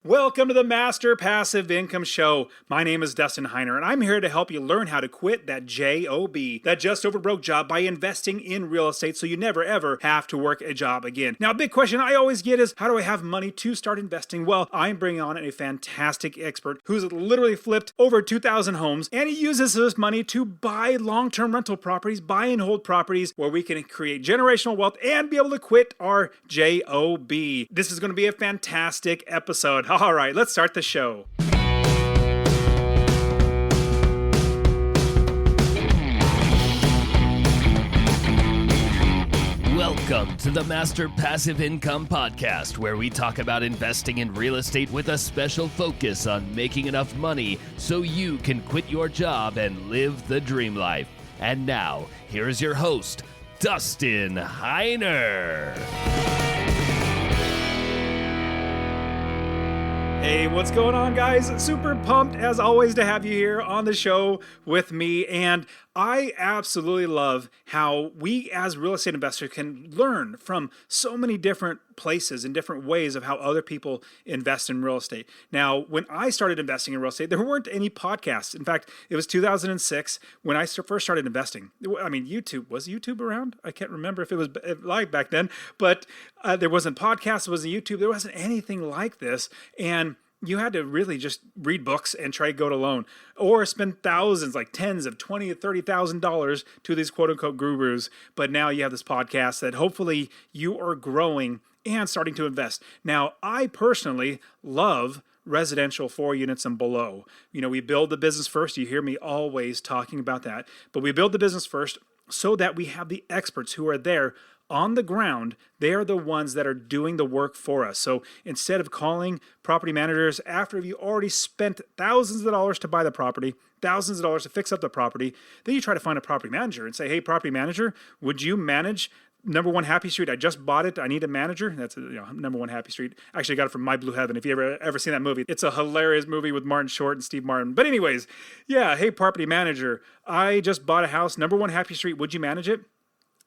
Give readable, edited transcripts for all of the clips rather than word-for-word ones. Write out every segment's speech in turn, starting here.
Welcome to the Master Passive Income Show. My name is Dustin Heiner, and I'm here to help you learn how to quit that JOB, that just over broke job, by investing in real estate so you never ever have to work a job again. Now, a big question I always get is, how do I have money to start investing? Well, I'm bringing on a fantastic expert who's literally flipped over 2,000 homes, and he uses this money to buy long-term rental properties, buy and hold properties where we can create generational wealth and be able to quit our JOB. This is going to be a fantastic episode. All right, let's start the show. Welcome to the Master Passive Income Podcast, where we talk about investing in real estate with a special focus on making enough money so you can quit your job and live the dream life. And now, here's your host, Dustin Heiner. Hey, what's going on, guys? Super pumped, as always, to have you here on the show with me. And I absolutely love how we, as real estate investors, can learn from so many different places and different ways of how other people invest in real estate. Now, when I started investing in real estate, there weren't any podcasts. In fact, it was 2006 when I first started investing. I mean, was YouTube around? I can't remember if it was live back then, but there wasn't podcasts, there wasn't YouTube, there wasn't anything like this. And you had to really just read books and try to go it alone, or spend thousands, like tens of $20,000 to $30,000 to these quote unquote gurus. But now you have this podcast that hopefully you are growing and starting to invest. Now, I personally love residential 4 units and below. You know, we build the business first. You hear me always talking about that, but we build the business first so that we have the experts who are there on the ground. They are the ones that are doing the work for us. So instead of calling property managers after you already spent thousands of dollars to buy the property, thousands of dollars to fix up the property, then you try to find a property manager and say, hey, property manager, would you manage number 1 Happy Street? I just bought it. I need a manager. That's number 1 Happy Street. Actually, I got it from My Blue Heaven. If you ever seen that movie, it's a hilarious movie with Martin Short and Steve Martin. But anyways, yeah, hey, property manager, I just bought a house, number 1 Happy Street. Would you manage it?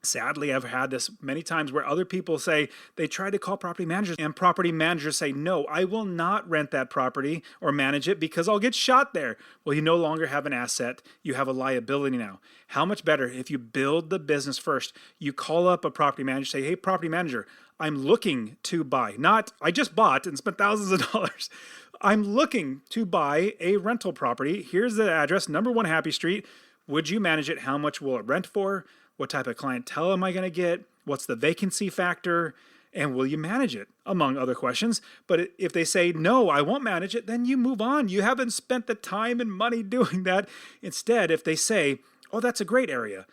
Sadly, I've had this many times where other people say they try to call property managers and property managers say, no, I will not rent that property or manage it because I'll get shot there. Well, you no longer have an asset. You have a liability now. How much better if you build the business first? You call up a property manager, say, hey, property manager, I'm looking to buy, not I just bought and spent thousands of dollars. I'm looking to buy a rental property. Here's the address, number 1 Happy Street. Would you manage it? How much will it rent for? What type of clientele am I going to get? What's the vacancy factor? And will you manage it? Among other questions. But if they say, no, I won't manage it, then you move on. You haven't spent the time and money doing that. Instead, if they say, oh, that's a great area.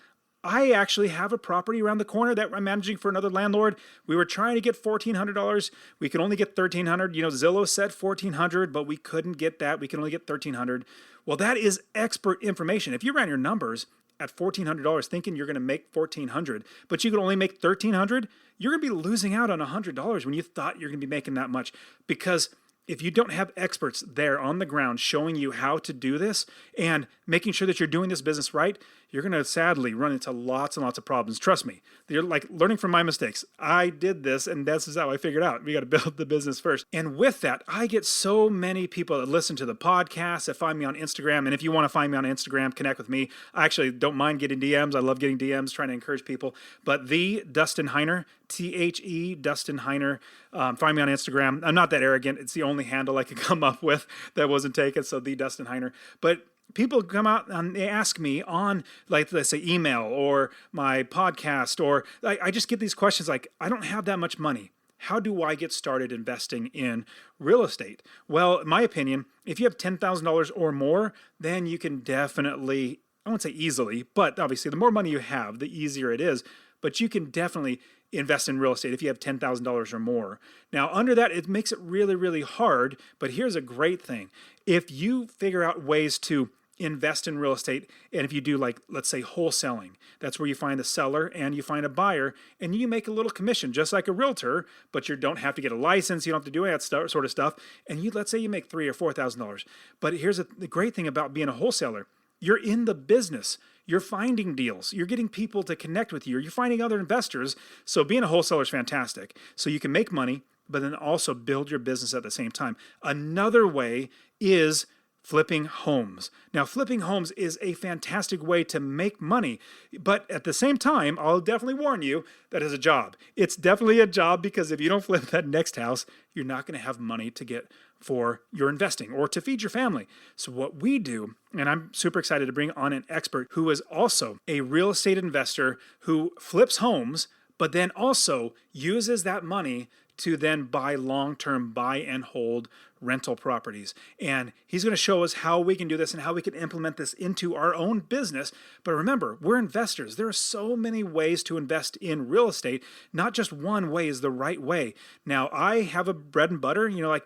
I actually have a property around the corner that I'm managing for another landlord. We were trying to get $1,400. We could only get $1,300. You know, Zillow said $1,400, but we couldn't get that. We can only get $1,300. Well, that is expert information. If you ran your numbers at $1,400 thinking you're going to make $1,400, but you could only make $1,300, you're going to be losing out on $100 when you thought you're going to be making that much. Because if you don't have experts there on the ground showing you how to do this and making sure that you're doing this business right, you're going to sadly run into lots and lots of problems. Trust me, you're like learning from my mistakes. I did this, and this is how I figured out. We got to build the business first. And with that, I get so many people that listen to the podcast, that find me on Instagram. And if you want to find me on Instagram, connect with me. I actually don't mind getting DMs. I love getting DMs, trying to encourage people. But the Dustin Heiner, THE Dustin Heiner. Find me on Instagram. I'm not that arrogant. It's the only handle I could come up with that wasn't taken. So the Dustin Heiner. But people come out and they ask me on, like, let's say email or my podcast, or I just get these questions like, I don't have that much money. How do I get started investing in real estate? Well, in my opinion, if you have $10,000 or more, then you can definitely, I won't say easily, but obviously the more money you have, the easier it is. But you can definitely invest in real estate if you have $10,000 or more. Now, under that, it makes it really, really hard. But here's a great thing. If you figure out ways to invest in real estate, and if you do, like, let's say wholesaling, that's where you find a seller and you find a buyer, and you make a little commission just like a realtor, but you don't have to get a license, you don't have to do that sort of stuff, and let's say you make $3,000 or $4,000. But here's the great thing about being a wholesaler. You're in the business. You're finding deals. You're getting people to connect with you. You're finding other investors. So being a wholesaler is fantastic. So you can make money, but then also build your business at the same time. Another way is flipping homes. Now, flipping homes is a fantastic way to make money, but at the same time, I'll definitely warn you that is a job. It's definitely a job because if you don't flip that next house, you're not going to have money to get for your investing or to feed your family. So what we do, and I'm super excited to bring on an expert who is also a real estate investor who flips homes, but then also uses that money to then buy long-term buy and hold rental properties. And he's going to show us how we can do this and how we can implement this into our own business. But remember, we're investors. There are so many ways to invest in real estate. Not just one way is the right way. Now, I have a bread and butter, like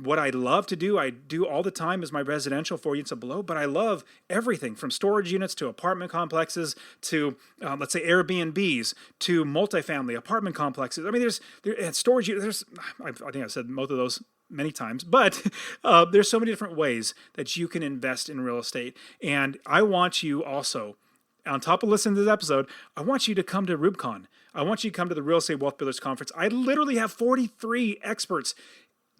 what I love to do, I do all the time is my residential 4 units and below, but I love everything from storage units to apartment complexes to, let's say, Airbnbs to multifamily apartment complexes. I mean, there's storage units, I think I've said most of those many times, but there's so many different ways that you can invest in real estate. And I want you also, on top of listening to this episode, I want you to come to RubeCon. I want you to come to the Real Estate Wealth Builders Conference. I literally have 43 experts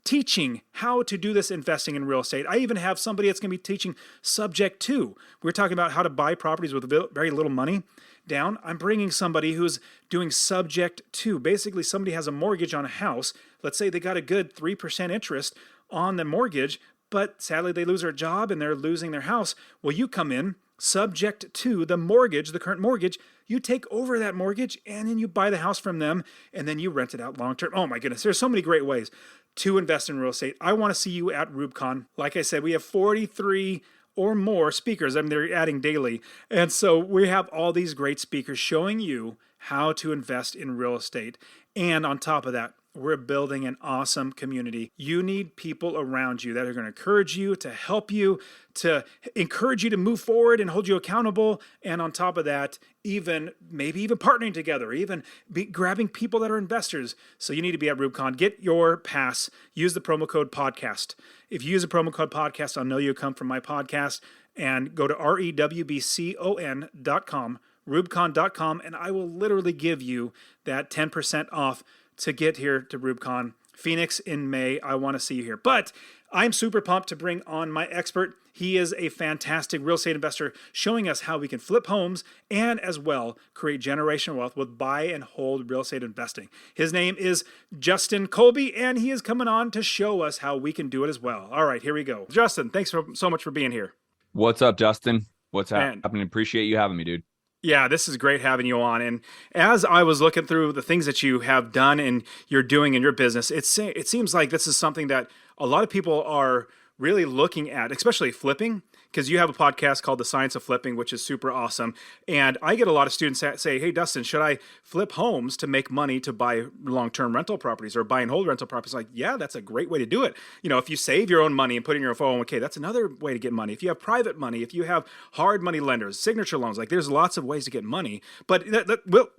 teaching how to do this investing in real estate. I even have somebody that's going to be teaching subject to. We're talking about how to buy properties with very little money down. I'm bringing somebody who's doing subject to. Basically, somebody has a mortgage on a house. Let's say they got a good 3% interest on the mortgage, but sadly they lose their job and they're losing their house. Well, you come in subject to the mortgage, the current mortgage. You take over that mortgage and then you buy the house from them and then you rent it out long term. Oh my goodness, there's so many great ways to invest in real estate. I want to see you at RubeCon. Like I said, we have 43 or more speakers. I mean, they're adding daily. And so we have all these great speakers showing you how to invest in real estate. And on top of that, we're building an awesome community. You need people around you that are going to encourage you, to help you, to encourage you to move forward and hold you accountable. And on top of that, maybe even partnering together, even grabbing people that are investors. So you need to be at RubeCon. Get your pass. Use the promo code podcast. If you use the promo code podcast, I'll know you come from my podcast. And go to REWBCON.com, RubeCon.com, and I will literally give you that 10% off to get here to RubeCon. Phoenix in May. I want to see you here. But I'm super pumped to bring on my expert. He is a fantastic real estate investor showing us how we can flip homes and as well create generational wealth with buy and hold real estate investing. His name is Justin Colby, and he is coming on to show us how we can do it as well. All right, here we go. Justin, thanks so much for being here. What's up, Justin? What's happening? Appreciate you having me, dude. Yeah, this is great having you on. And as I was looking through the things that you have done and you're doing in your business, it seems like this is something that a lot of people are really looking at, especially flipping, because you have a podcast called The Science of Flipping, which is super awesome. And I get a lot of students that say, hey, Dustin, should I flip homes to make money to buy long-term rental properties or buy and hold rental properties? Like, yeah, that's a great way to do it. If you save your own money and put it in your 401k, that's another way to get money. If you have private money, if you have hard money lenders, signature loans, like there's lots of ways to get money. But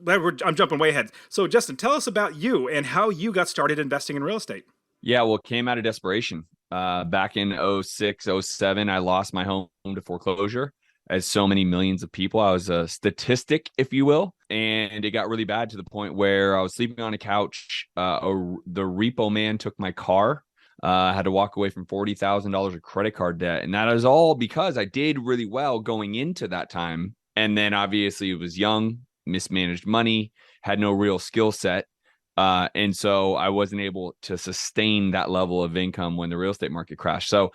I'm jumping way ahead. So Justin, tell us about you and how you got started investing in real estate. Yeah, well, it came out of desperation. Back in 06, 07, I lost my home to foreclosure, as so many millions of people. I was a statistic, if you will, and it got really bad to the point where I was sleeping on a couch. The repo man took my car. I had to walk away from $40,000 of credit card debt. And that is all because I did really well going into that time. And then obviously it was young, mismanaged money, had no real skill set. And so I wasn't able to sustain that level of income when the real estate market crashed. So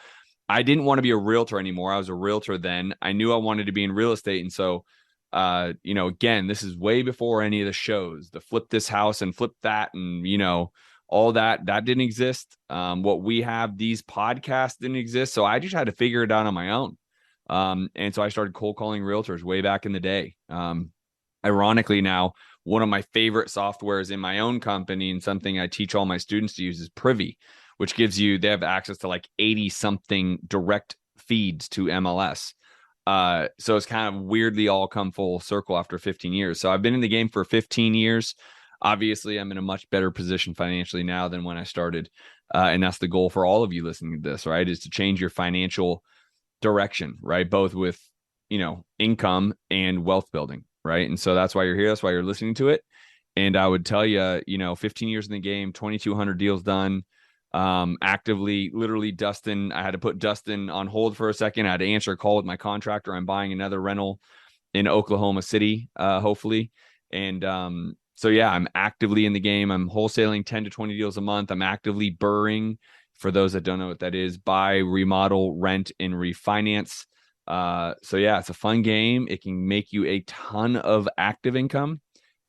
I didn't want to be a realtor anymore. I was a realtor then. I knew I wanted to be in real estate. And so, again, this is way before any of the shows, the flip this house and flip that. And, all that didn't exist. What we have, these podcasts didn't exist. So I just had to figure it out on my own. And so I started cold calling realtors way back in the day. Ironically now, one of my favorite softwares in my own company and something I teach all my students to use is Privy, which they have access to like 80 something direct feeds to MLS. So it's kind of weirdly all come full circle after 15 years. So I've been in the game for 15 years. Obviously, I'm in a much better position financially now than when I started. And that's the goal for all of you listening to this, right? Is to change your financial direction, right? Both with, income and wealth building. Right. And so that's why you're here. That's why you're listening to it. And I would tell you, 15 years in the game, 2,200 deals done, actively, literally Dustin. I had to put Dustin on hold for a second. I had to answer a call with my contractor. I'm buying another rental in Oklahoma City, hopefully. And so, yeah, I'm actively in the game. I'm wholesaling 10 to 20 deals a month. I'm actively burring. For those that don't know what that is, buy, remodel, rent, and refinance. So, yeah, it's a fun game. It can make you a ton of active income.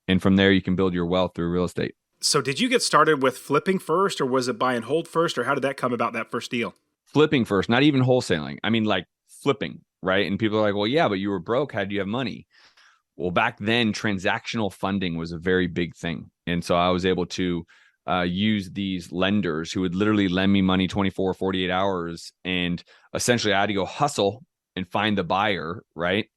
And from there, you can build your wealth through real estate. So did you get started with flipping first, or was it buy and hold first, or how did that come about, that first deal? Flipping first, not even wholesaling. I mean, like flipping, right? And people are like, well, yeah, but you were broke. How do you have money? Well, back then, transactional funding was a very big thing. And so I was able to use these lenders who would literally lend me money 24, 48 hours. And essentially, I had to go hustle and find the buyer, right?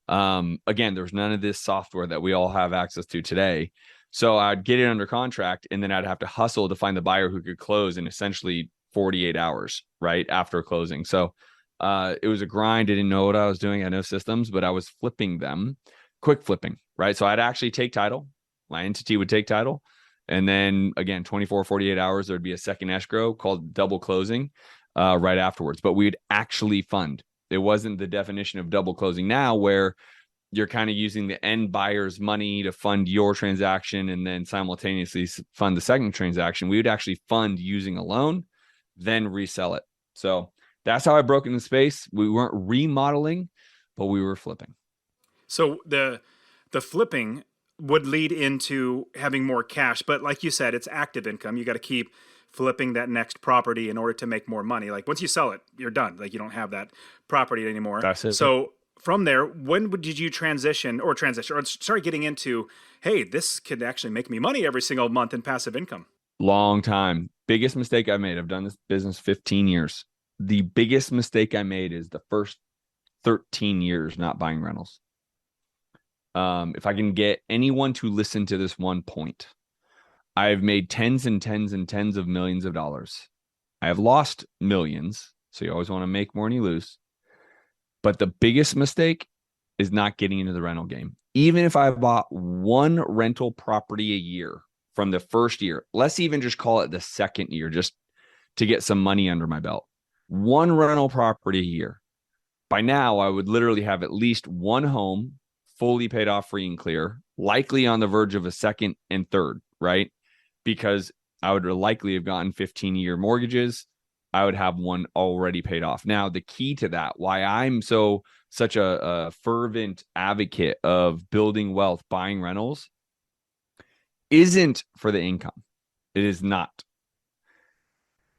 Again, there's none of this software that we all have access to today. So I'd get it under contract, and then I'd have to hustle to find the buyer who could close in essentially 48 hours, right after closing. So it was a grind. I didn't know what I was doing. I had no systems, but I was flipping them, quick flipping, right? So I'd actually take title. My entity would take title. And then again, 24, 48 hours, there'd be a second escrow called double closing right afterwards. But we'd actually fund. It wasn't the definition of double closing now, where you're kind of using the end buyer's money to fund your transaction and then simultaneously fund the second transaction. We would actually fund using a loan, then resell it. So that's how I broke into the space. We weren't remodeling, but we were flipping. So the flipping would lead into having more cash, but like you said, it's active income. You got to keep flipping that next property in order to make more money. Like once you sell it, you're done. Like you don't have that property anymore. That's it. So from there, did you transition or start getting into, hey, this could actually make me money every single month in passive income? Long time. Biggest mistake I made. I've done this business 15 years. The biggest mistake I made is the first 13 years not buying rentals. If I can get anyone to listen to this one point, I've made tens and tens and tens of millions of dollars. I have lost millions. So you always want to make more than you lose. But the biggest mistake is not getting into the rental game. Even if I bought one rental property a year from the first year, let's even just call it the second year, just to get some money under my belt. One rental property a year. By now, I would literally have at least one home fully paid off free and clear, likely on the verge of a second and third, right? Because I would likely have gotten 15-year mortgages. I would have one already paid off. Now, the key to that, why I'm such a fervent advocate of building wealth, buying rentals, isn't for the income. It is not.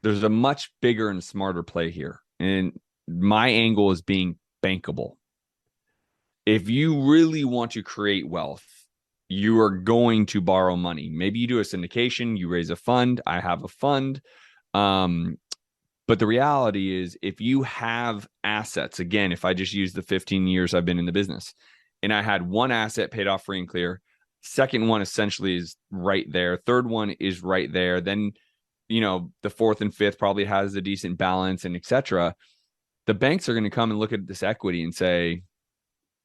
There's a much bigger and smarter play here. And my angle is being bankable. If you really want to create wealth, you are going to borrow money. Maybe you do a syndication, you raise a fund. I have a fund. But the reality is, if you have assets, again, if I just use the 15 years I've been in the business, and I had one asset paid off free and clear, second one essentially is right there, third one is right there, then, the fourth and fifth probably has a decent balance and etc. The banks are going to come and look at this equity and say,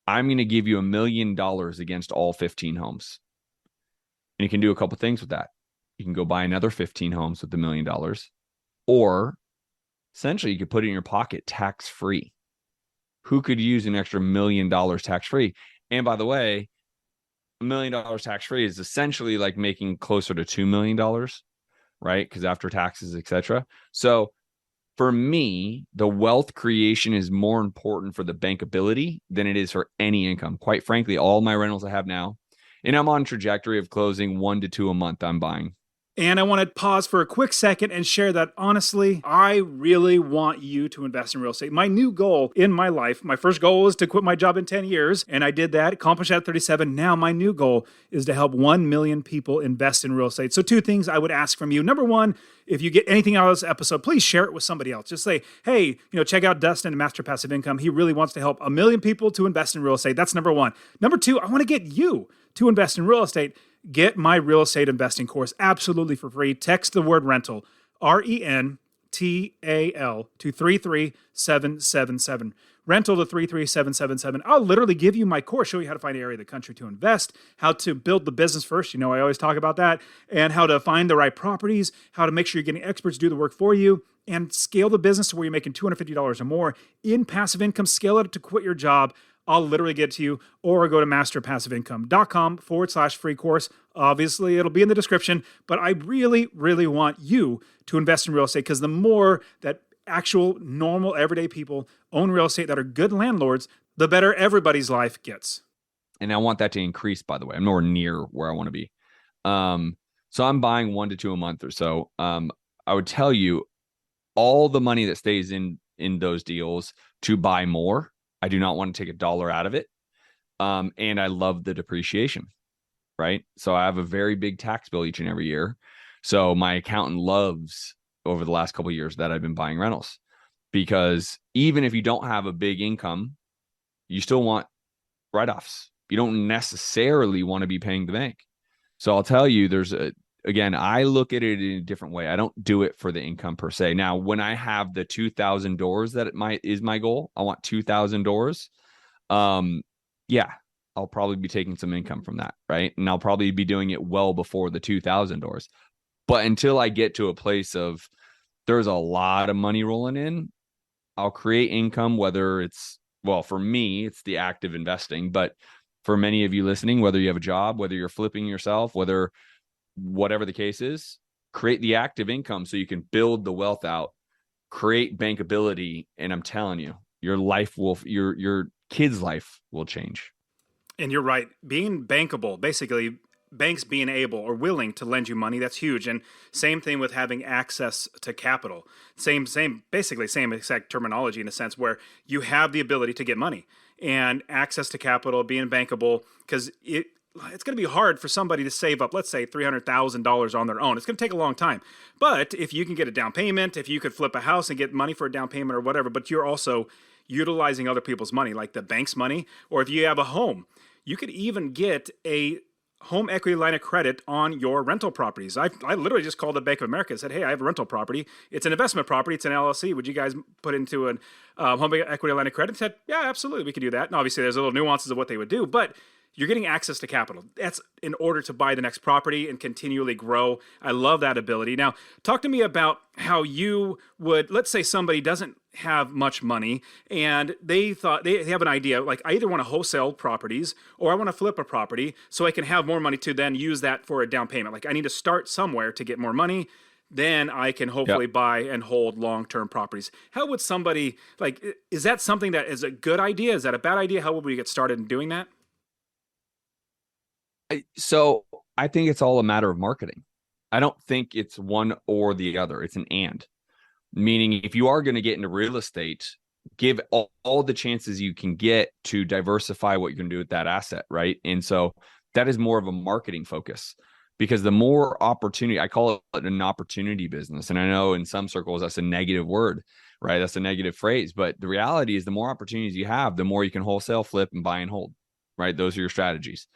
I'm going to give you $1 million against all 15 homes. And you can do a couple things with that. You can go buy another 15 homes with $1 million, or essentially you could put it in your pocket tax-free. Who could use an extra $1 million tax-free? And by the way, $1 million tax-free is essentially like making closer to $2 million, right? Because after taxes, etc. So for me, the wealth creation is more important for the bankability than it is for any income. Quite frankly, all my rentals I have now, and I'm on trajectory of closing 1 to 2 a month I'm buying. And I want to pause for a quick second and share that, honestly, I really want you to invest in real estate. My new goal in my life, my first goal was to quit my job in 10 years, and I did that, accomplished that at 37. Now my new goal is to help 1 million people invest in real estate. So 2 things I would ask from you. Number 1, if you get anything out of this episode, please share it with somebody else. Just say, hey, check out Dustin, Master Passive Income. He really wants to help 1 million people to invest in real estate. That's number 1. Number 2, I want to get you to invest in real estate. Get my real estate investing course absolutely for free. Text the word rental, RENTAL, to 33777. rental to 33777. I'll literally give you my course, show you how to find an area of the country to invest, how to build the business first. I always talk about that, and how to find the right properties, how to make sure you're getting experts to do the work for you, and scale the business to where you're making $250 or more in passive income. Scale it to quit your job. I'll literally get it to you, or go to masterpassiveincome.com/free course. Obviously, it'll be in the description, but I really, really want you to invest in real estate, because the more that actual normal everyday people own real estate that are good landlords, the better everybody's life gets. And I want that to increase, by the way. I'm nowhere near where I want to be. So I'm buying 1 to 2 a month or so. I would tell you all the money that stays in those deals to buy more. I do not want to take $1 out of it. And I love the depreciation, right? So I have a very big tax bill each and every year. So my accountant loves, over the last couple of years, that I've been buying rentals, because even if you don't have a big income, you still want write-offs. You don't necessarily want to be paying the bank. So I'll tell you, again, I look at it in a different way. I don't do it for the income per se. Now, when I have the 2,000 doors that is my goal, I want 2,000 doors. Yeah, I'll probably be taking some income from that, right? And I'll probably be doing it well before the 2,000 doors. But until I get to a place of there's a lot of money rolling in, I'll create income, whether it's, well, for me, it's the active investing. But for many of you listening, whether you have a job, whether you're flipping yourself, whatever the case is, create the active income so you can build the wealth out, create bankability. And I'm telling you, your kid's life will change. And you're right. Being bankable, basically banks being able or willing to lend you money, that's huge. And same thing with having access to capital. Basically same exact terminology, in a sense, where you have the ability to get money and access to capital, being bankable, because it's going to be hard for somebody to save up, let's say, $300,000 on their own. It's going to take a long time. But if you can get a down payment, if you could flip a house and get money for a down payment or whatever, but you're also utilizing other people's money, like the bank's money, or if you have a home, you could even get a home equity line of credit on your rental properties. I literally just called the Bank of America and said, hey, I have a rental property. It's an investment property. It's an LLC. Would you guys put into a home equity line of credit? And said, yeah, absolutely. We could do that. And obviously there's little nuances of what they would do, but you're getting access to capital. That's in order to buy the next property and continually grow. I love that ability. Now, talk to me about how you would, let's say somebody doesn't have much money and they have an idea, like, I either want to wholesale properties or I want to flip a property so I can have more money to then use that for a down payment. Like, I need to start somewhere to get more money. Then I can hopefully buy and hold long-term properties. How would somebody, like, is that something that is a good idea? Is that a bad idea? How would we get started in doing that? So I think it's all a matter of marketing. I don't think it's one or the other. It's an and. Meaning, if you are going to get into real estate, give all the chances you can get to diversify what you're going to do with that asset, right? And so that is more of a marketing focus, because the more opportunity, I call it an opportunity business. And I know in some circles that's a negative word, right? That's a negative phrase. But the reality is, the more opportunities you have, the more you can wholesale, flip, and buy and hold, right? Those are your strategies.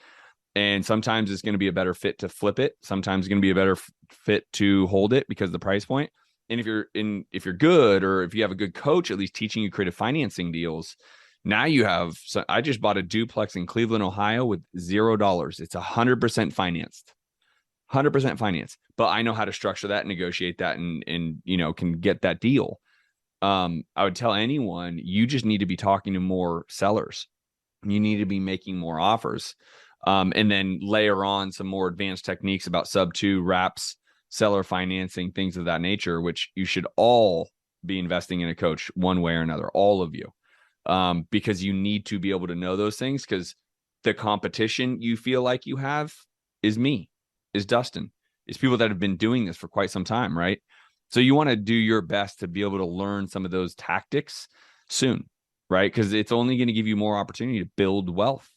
And sometimes it's going to be a better fit to flip it. Sometimes it's going to be a better fit to hold it because of the price point. And if you're good, or if you have a good coach, at least teaching you creative financing deals, now you have. So I just bought a duplex in Cleveland, Ohio with $0. It's 100% financed, 100% financed. But I know how to structure that, negotiate that, and can get that deal. I would tell anyone, you just need to be talking to more sellers. You need to be making more offers. And then layer on some more advanced techniques about sub-2 wraps, seller financing, things of that nature, which you should all be investing in a coach one way or another, all of you, because you need to be able to know those things, because the competition you feel like you have is me, is Dustin, is people that have been doing this for quite some time, right? So you want to do your best to be able to learn some of those tactics soon, right? Because it's only going to give you more opportunity to build wealth.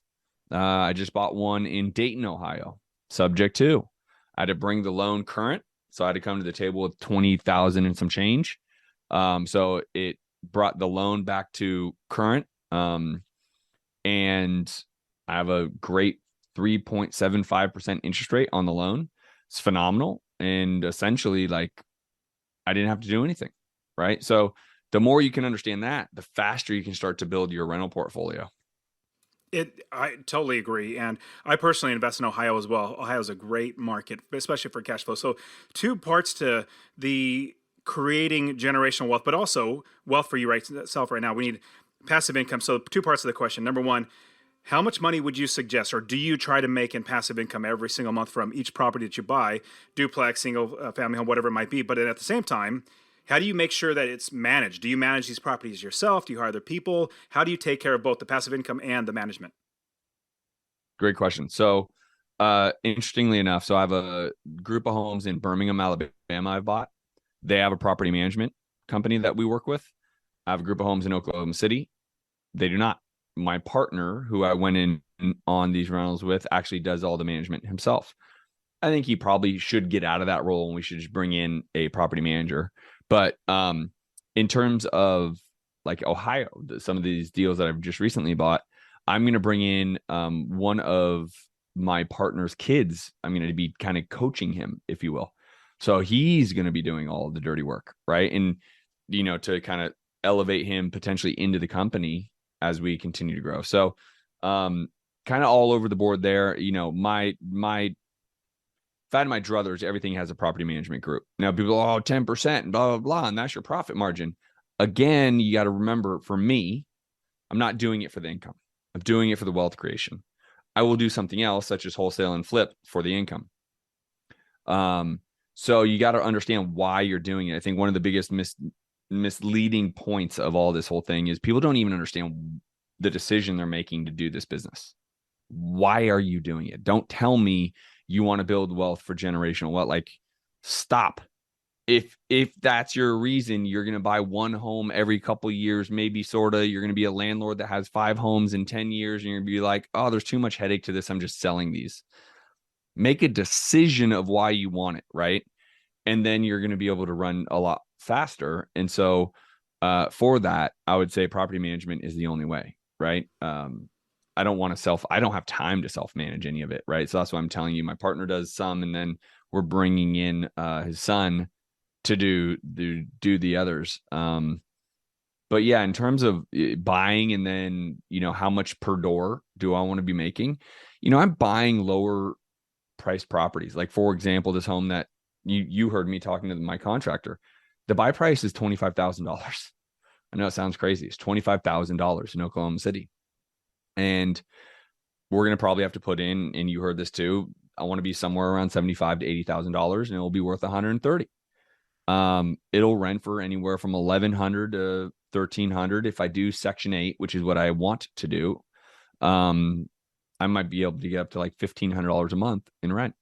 I just bought one in Dayton, Ohio, subject to. I had to bring the loan current. So I had to come to the table with 20,000 and some change. So it brought the loan back to current. And I have a great 3.75% interest rate on the loan. It's phenomenal. And essentially, like, I didn't have to do anything. Right. So The more you can understand that, the faster you can start to build your rental portfolio. I totally agree. And I personally invest in Ohio as well. Ohio is a great market, especially for cash flow. So, two parts to the creating generational wealth, but also wealth for you right self right now. We need passive income. So, two parts of the question. Number one, how much money would you suggest, or do you try to make in passive income every single month from each property that you buy, duplex, single family home, whatever it might be? But then at the same time, how do you make sure that it's managed? Do you manage these properties yourself? Do you hire other people? How do you take care of both the passive income and the management? Great question. So, interestingly enough, so I have a group of homes in Birmingham, Alabama I've bought. They have a property management company that we work with. I have a group of homes in Oklahoma City. They do not. My partner, who I went in on these rentals with, actually does all the management himself. I think he probably should get out of that role and we should just bring in a property manager. But in terms of like Ohio, some of these deals that I've just recently bought, I'm going to bring in one of my partner's kids. I'm going to be kind of coaching him, if you will. So he's going to be doing all the dirty work, right? And, to kind of elevate him potentially into the company as we continue to grow. So kind of all over the board there. My Fat and my druthers, everything has a property management group. Now people, 10% and blah, blah, blah, and that's your profit margin. Again, you got to remember, for me, I'm not doing it for the income. I'm doing it for the wealth creation. I will do something else, such as wholesale and flip, for the income. So you got to understand why you're doing it. I think one of the biggest misleading points of all this whole thing is people don't even understand the decision they're making to do this business. Why are you doing it? Don't tell me you want to build wealth for generational wealth. Like, stop. If that's your reason, you're going to buy one home every couple of years, maybe you're going to be a landlord that has 5 homes in 10 years. And you're going to be like, oh, there's too much headache to this. I'm just selling these. Make a decision of why you want it, right? And then you're going to be able to run a lot faster. And so for that, I would say property management is the only way, right? I don't have time to self-manage any of it, right? So that's why I'm telling you, my partner does some, and then we're bringing in his son to do the others. But yeah, in terms of buying and then, how much per door do I want to be making? I'm buying lower priced properties. Like, for example, this home that you heard me talking to my contractor, the buy price is $25,000. I know it sounds crazy. It's $25,000 in Oklahoma City. And we're going to probably have to put in, and you heard this too, I want to be somewhere around $75,000 to $80,000, and it'll be worth $130,000. It'll rent for anywhere from $1,100 to $1,300. If I do Section 8, which is what I want to do, I might be able to get up to like $1,500 a month in rent.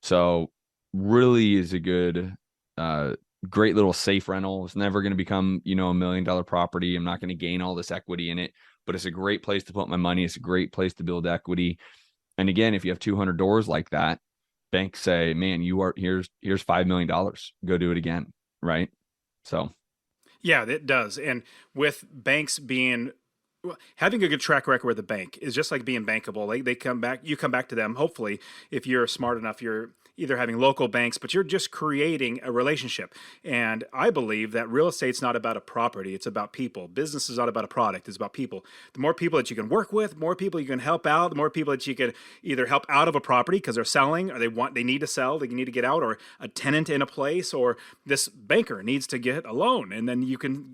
So really is a good, great little safe rental. It's never going to become, $1 million property. I'm not going to gain all this equity in it, but it's a great place to put my money. It's a great place to build equity. And again, if you have 200 doors like that, banks say, man, here's $5 million. Go do it again. Right. So. Yeah, it does. And with banks having a good track record with the bank is just like being bankable. They come back, you come back to them. Hopefully, if you're smart enough, you're either having local banks, but you're just creating a relationship. And I believe that real estate's not about a property. It's about people. Business is not about a product. It's about people. The more people that you can work with, more people you can help out, the more people that you can either help out of a property because they're selling, or they need to sell, they need to get out, or a tenant in a place, or this banker needs to get a loan. And then you can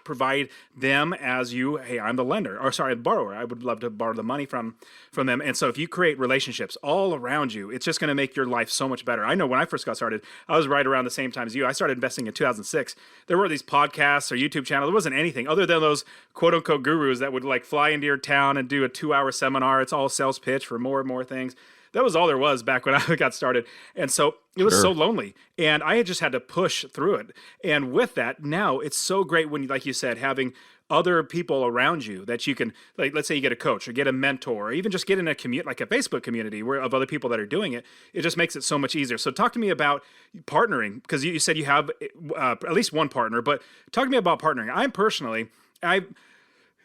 provide them as hey, I'm the lender, or sorry, the borrower. I would love to borrow the money from them. And so if you create relationships all around you, it's just going to make your life so much better. I know when I first got started, I was right around the same time as you. I started investing in 2006. There were these podcasts or YouTube channels. There wasn't anything other than those quote unquote gurus that would like fly into your town and do a 2-hour seminar. It's all sales pitch for more and more things. That was all there was back when I got started. And so it was so lonely. And I just had to push through it. And with that, now it's so great when, like you said, having other people around you that you can, like, let's say you get a coach or get a mentor, or even just get in a community, like a Facebook community of other people that are doing it. It just makes it so much easier. So talk to me about partnering, because you said you have at least one partner, but talk to me about partnering.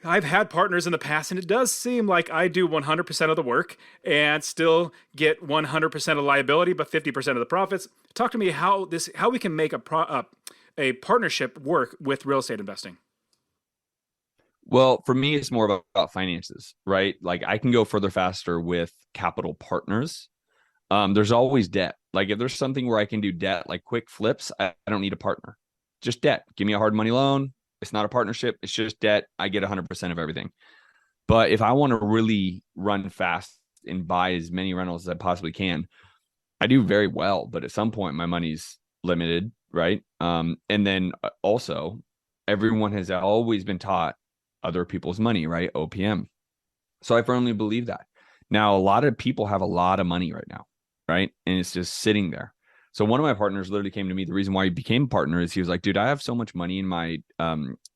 I've had partners in the past, and it does seem like I do 100% of the work and still get 100% of liability, but 50% of the profits. Talk to me how we can make a partnership work with real estate investing? Well, for me, it's more about finances, right? Like I can go further faster with capital partners. There's always debt. Like if there's something where I can do debt, like quick flips, I don't need a partner. Just debt. Give me a hard money loan. It's not a partnership. It's just debt. I get 100% of everything. But if I want to really run fast and buy as many rentals as I possibly can, I do very well. But at some point, my money's limited, right? And then also, everyone has always been taught other people's money, right? OPM. So I firmly believe that. Now, a lot of people have a lot of money right now, right? And it's just sitting there. So one of my partners literally came to me. The reason why he became a partner is he was like, dude, I have so much money in my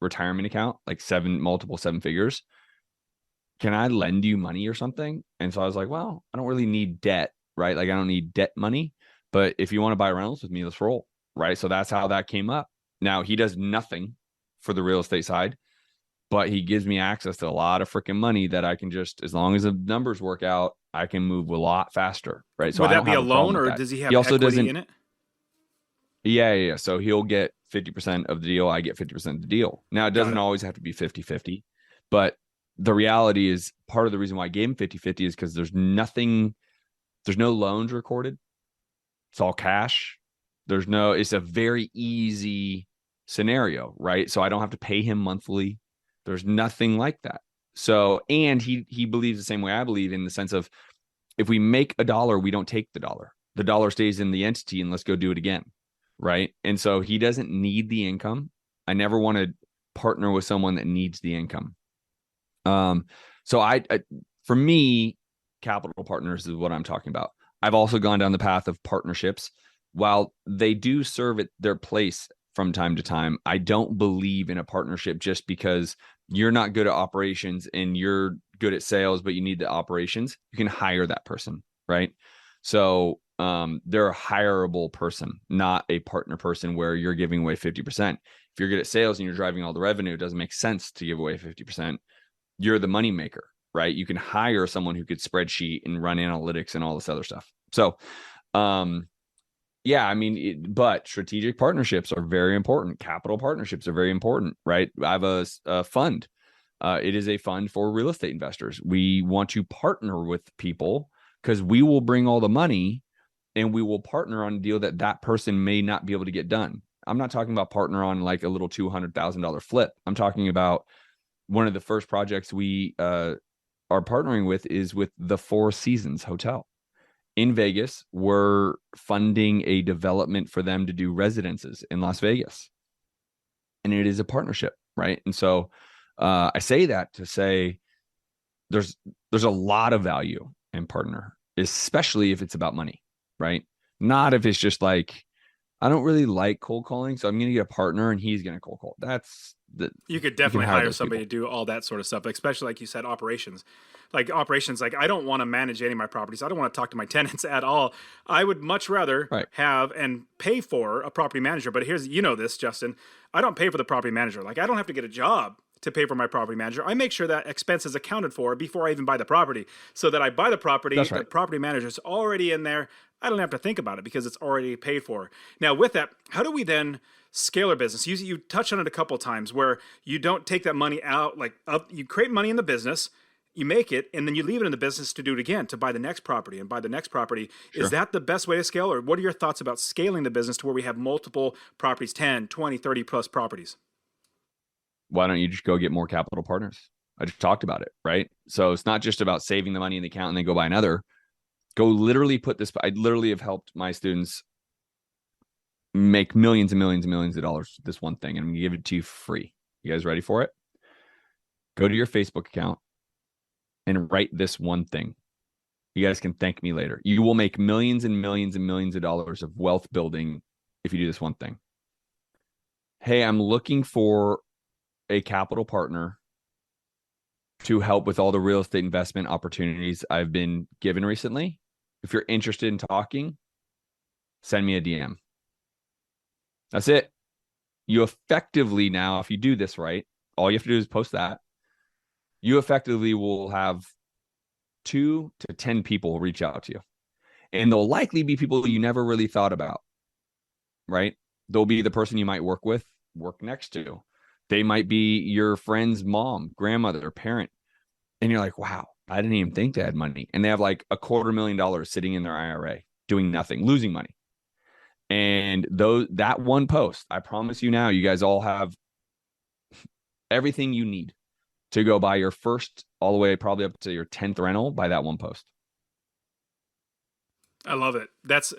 retirement account, like multiple seven figures. Can I lend you money or something? And so I was like, well, I don't really need debt, right? Like I don't need debt money, but if you want to buy rentals with me, let's roll, right? So that's how that came up. Now he does nothing for the real estate side, but he gives me access to a lot of freaking money that I can just, as long as the numbers work out, I can move a lot faster, right? So Would I that don't be have a a problem loan, with or that. does he have He also equity doesn't. in it? Yeah. So he'll get 50% of the deal. I get 50% of the deal. Now, it Got doesn't it. always have to be 50-50, but the reality is part of the reason why I gave him 50-50 is because there's no loans recorded. It's all cash. It's a very easy scenario, right? So I don't have to pay him monthly. There's nothing like that. So, and he believes the same way I believe, in the sense of, if we make a dollar, we don't take the dollar. The dollar stays in the entity and let's go do it again. Right. And so he doesn't need the income. I never want to partner with someone that needs the income. So for me, capital partners is what I'm talking about. I've also gone down the path of partnerships. While they do serve at their place from time to time, I don't believe in a partnership just because you're not good at operations and you're good at sales, but you need the operations. You can hire that person, right? So they're a hireable person, not a partner person where you're giving away 50%. If you're good at sales and you're driving all the revenue, it doesn't make sense to give away 50%. You're the money maker, right? You can hire someone who could spreadsheet and run analytics and all this other stuff. So, yeah, I mean, but strategic partnerships are very important. Capital partnerships are very important, right? I have a fund. It is a fund for real estate investors. We want to partner with people because we will bring all the money and we will partner on a deal that person may not be able to get done. I'm not talking about partner on like a little $200,000 flip. I'm talking about one of the first projects we are partnering with is with the Four Seasons Hotel in Vegas. We're funding a development for them to do residences in Las Vegas. And it is a partnership, right? And so I say that to say there's a lot of value in partner, especially if it's about money, right? Not if it's just like, I don't really like cold calling, so I'm going to get a partner and he's going to cold call. You could you can definitely hire those somebody people. to do all that sort of stuff, especially like you said, operations. Like operations, like I don't want to manage any of my properties. I don't want to talk to my tenants at all. I would much rather Right. have and pay for a property manager. But here's, you know this, Justin, I don't pay for the property manager. Like I don't have to get a job to pay for my property manager. I make sure that expense is accounted for before I even buy the property, so that I buy the property, That's the right. property manager is already in there. I don't have to think about it because it's already paid for. Now, with that, how do we then scale our business? You touched on it a couple of times where you don't take that money out, like you create money in the business, you make it, and then you leave it in the business to do it again, to buy the next property and buy the next property. Sure. Is that the best way to scale? Or what are your thoughts about scaling the business to where we have multiple properties, 10, 20, 30 plus properties? Why don't you just go get more capital partners? I just talked about it, right? So it's not just about saving the money in the account and then go buy another. Go literally put this. I literally have helped my students make millions and millions and millions of dollars with this one thing, and I'm gonna give it to you free. You guys ready for it? Go to your Facebook account and write this one thing. You guys can thank me later. You will make millions and millions and millions of dollars of wealth building if you do this one thing. Hey, I'm looking for a capital partner to help with all the real estate investment opportunities I've been given recently. If you're interested in talking, send me a DM. That's it. You effectively now, if you do this right, all you have to do is post that. You effectively will have 2 to 10 people reach out to you. And they'll likely be people you never really thought about, right? They'll be the person you might work next to. They might be your friend's mom, grandmother, parent. And you're like, wow, I didn't even think they had money. And they have like $250,000 sitting in their IRA doing nothing, losing money. And that one post, I promise you now, you guys all have everything you need to go buy your first all the way probably up to your 10th rental by that one post. I love it. That's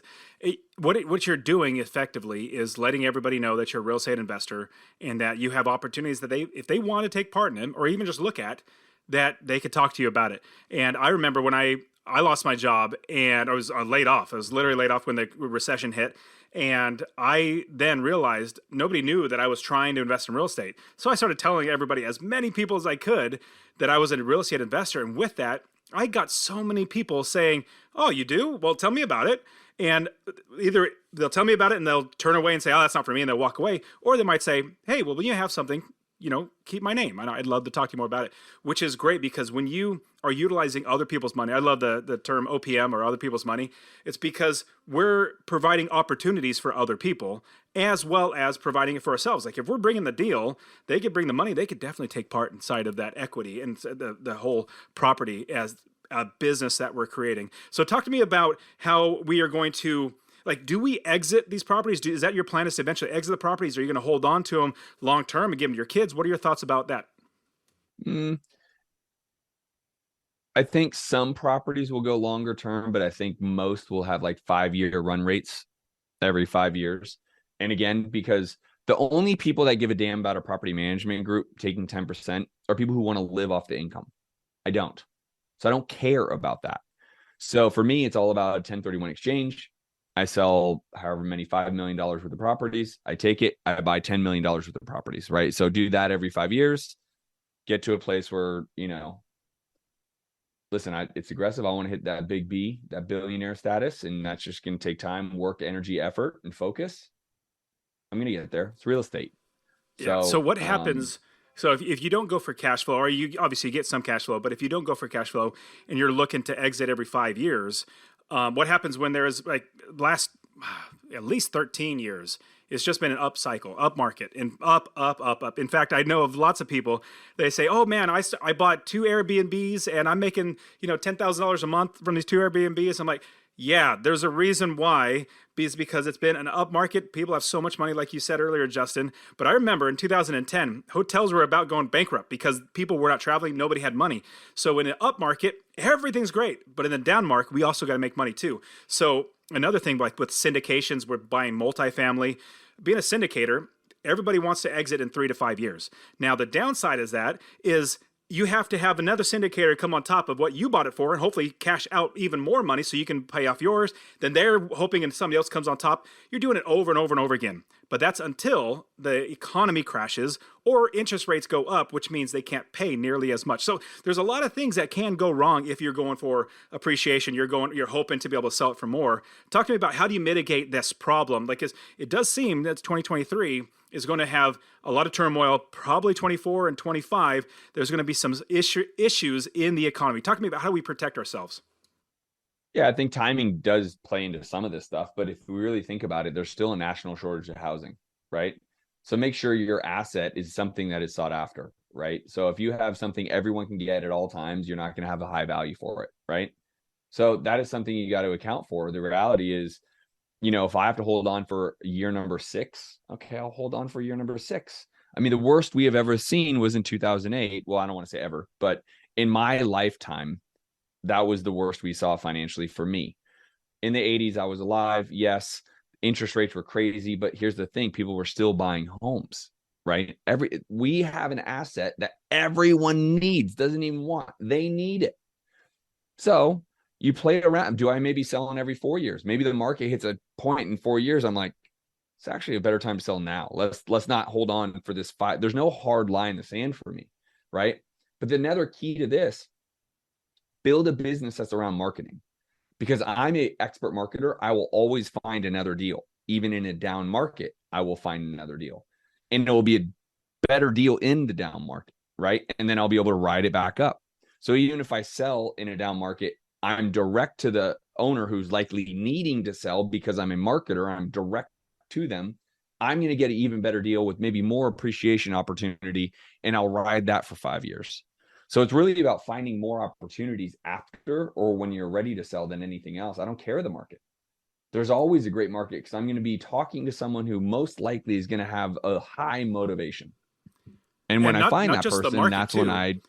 what you're doing effectively is letting everybody know that you're a real estate investor and that you have opportunities that if they want to take part in them or even just look at, that they could talk to you about it. And I remember when I lost my job and I was laid off. I was literally laid off when the recession hit. And I then realized nobody knew that I was trying to invest in real estate. So I started telling everybody, as many people as I could, that I was a real estate investor. And with that, I got so many people saying, "Oh, you do? Well, tell me about it." And either they'll tell me about it and they'll turn away and say, "Oh, that's not for me," and they'll walk away. Or they might say, "Hey, well, when you have something, keep my name. I'd love to talk to you more about it," which is great because when you are utilizing other people's money, I love the term OPM or other people's money. It's because we're providing opportunities for other people as well as providing it for ourselves. Like if we're bringing the deal, they could bring the money. They could definitely take part inside of that equity and the whole property as a business that we're creating. So talk to me about how we are going to, like, do we exit these properties? Is that your plan, is to eventually exit the properties? Are you going to hold on to them long term and give them to your kids? What are your thoughts about that? I think some properties will go longer term, but I think most will have like 5-year run rates every 5 years. And again, because the only people that give a damn about a property management group taking 10% are people who want to live off the income. I don't. So I don't care about that. So for me, it's all about a 1031 exchange. I sell however many $5 million worth of properties. I take it, I buy $10 million worth of properties, right? So do that every 5 years, get to a place where, listen, it's aggressive. I want to hit that big B, that billionaire status. And that's just going to take time, work, energy, effort, and focus. I'm going to get there. It's real estate. Yeah. So what happens? So if you don't go for cash flow, or you obviously get some cash flow, but if you don't go for cash flow and you're looking to exit every 5 years, what happens when there is like last at least 13 years, it's just been an up cycle, up market, and up. In fact, I know of lots of people, they say, "Oh man, I bought 2 Airbnbs and I'm making, $10,000 a month from these 2 Airbnbs." I'm like, yeah, there's a reason why, because it's been an up market. People have so much money, like you said earlier, Justin. But I remember in 2010, hotels were about going bankrupt because people were not traveling. Nobody had money. So in an up market, everything's great. But in the down market, we also got to make money too. So another thing, like with syndications, we're buying multifamily. Being a syndicator, everybody wants to exit in 3 to 5 years. Now, the downside is you have to have another syndicator come on top of what you bought it for and hopefully cash out even more money so you can pay off yours. Then they're hoping and somebody else comes on top. You're doing it over and over and over again. But that's until the economy crashes or interest rates go up, which means they can't pay nearly as much. So there's a lot of things that can go wrong if you're going for appreciation. You're hoping to be able to sell it for more. Talk to me about how do you mitigate this problem? Like it does seem that 2023 is going to have a lot of turmoil, probably 24 and 25. There's going to be some issues in the economy. Talk to me about how do we protect ourselves? Yeah, I think timing does play into some of this stuff, but if we really think about it, there's still a national shortage of housing, right? So make sure your asset is something that is sought after, right? So if you have something everyone can get at all times, you're not going to have a high value for it, right? So that is something you got to account for. The reality is, if I have to hold on for year number 6, okay, I'll hold on for year number 6. I mean, the worst we have ever seen was in 2008. Well, I don't want to say ever, but in my lifetime, that was the worst we saw financially for me. In the 80s, I was alive. Yes, interest rates were crazy, but here's the thing. People were still buying homes, right? We have an asset that everyone needs, doesn't even want. They need it. So you play around. Do I maybe sell in every 4 years? Maybe the market hits a point in 4 years. I'm like, it's actually a better time to sell now. Let's not hold on for this 5. There's no hard line in the sand for me, right? But another key to this, build a business that's around marketing. Because I'm an expert marketer, I will always find another deal. Even in a down market, I will find another deal. And it will be a better deal in the down market, right? And then I'll be able to ride it back up. So even if I sell in a down market, I'm direct to the owner who's likely needing to sell because I'm a marketer. I'm direct to them. I'm going to get an even better deal with maybe more appreciation opportunity, and I'll ride that for 5 years. So it's really about finding more opportunities after or when you're ready to sell than anything else. I don't care the market. There's always a great market because I'm going to be talking to someone who most likely is going to have a high motivation. And when I find that person, that's when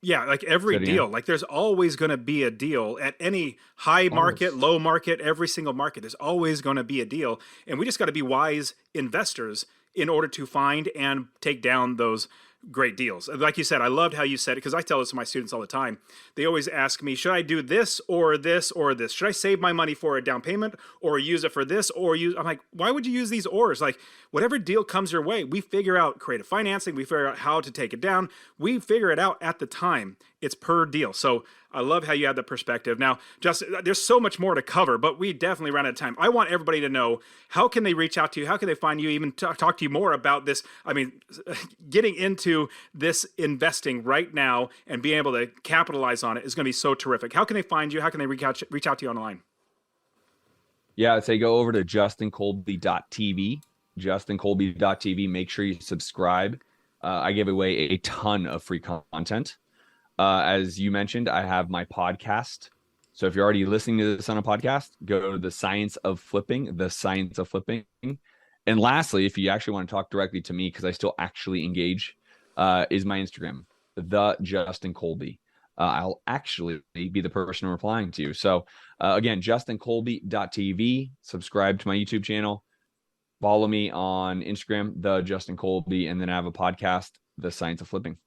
Yeah, like every deal, like there's always going to be a deal at any high market, low market, every single market. There's always going to be a deal. And we just got to be wise investors in order to find and take down those great deals. Like you said, I loved how you said it, because I tell this to my students all the time. They always ask me, should I do this or this or this? Should I save my money for a down payment or use it for this or use? I'm like, why would you use these ors? Like whatever deal comes your way, we figure out creative financing. We figure out how to take it down. We figure it out at the time. It's per deal. So I love how you had the perspective. Now, Justin, there's so much more to cover, but we definitely ran out of time. I want everybody to know, how can they reach out to you? How can they find you, even talk to you more about this? I mean, getting into this investing right now and being able to capitalize on it is going to be so terrific. How can they find you? How can they reach out to you online? Yeah, I'd say go over to justincolby.tv, justincolby.tv. Make sure you subscribe. I give away a ton of free content. As you mentioned, I have my podcast. So if you're already listening to this on a podcast, go to The Science of Flipping. And lastly, if you actually want to talk directly to me, because I still actually engage, is my Instagram, the Justin Colby. I'll actually be the person replying to you. So again, justincolby.tv, subscribe to my YouTube channel, follow me on Instagram, the Justin Colby, and then I have a podcast, The Science of Flipping.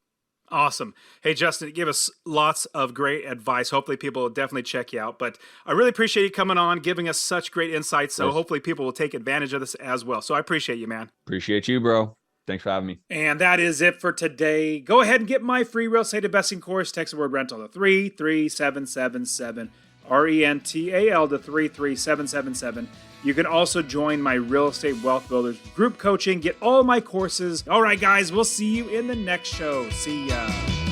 Awesome. Hey, Justin, give us lots of great advice. Hopefully people will definitely check you out. But I really appreciate you coming on, giving us such great insights. So hopefully people will take advantage of this as well. So I appreciate you, man. Appreciate you, bro. Thanks for having me. And that is it for today. Go ahead and get my free real estate investing course. Text the word rental to 33777. RENTAL to 33777. You can also join my Real Estate Wealth Builders group coaching. Get all my courses. All right, guys, we'll see you in the next show. See ya.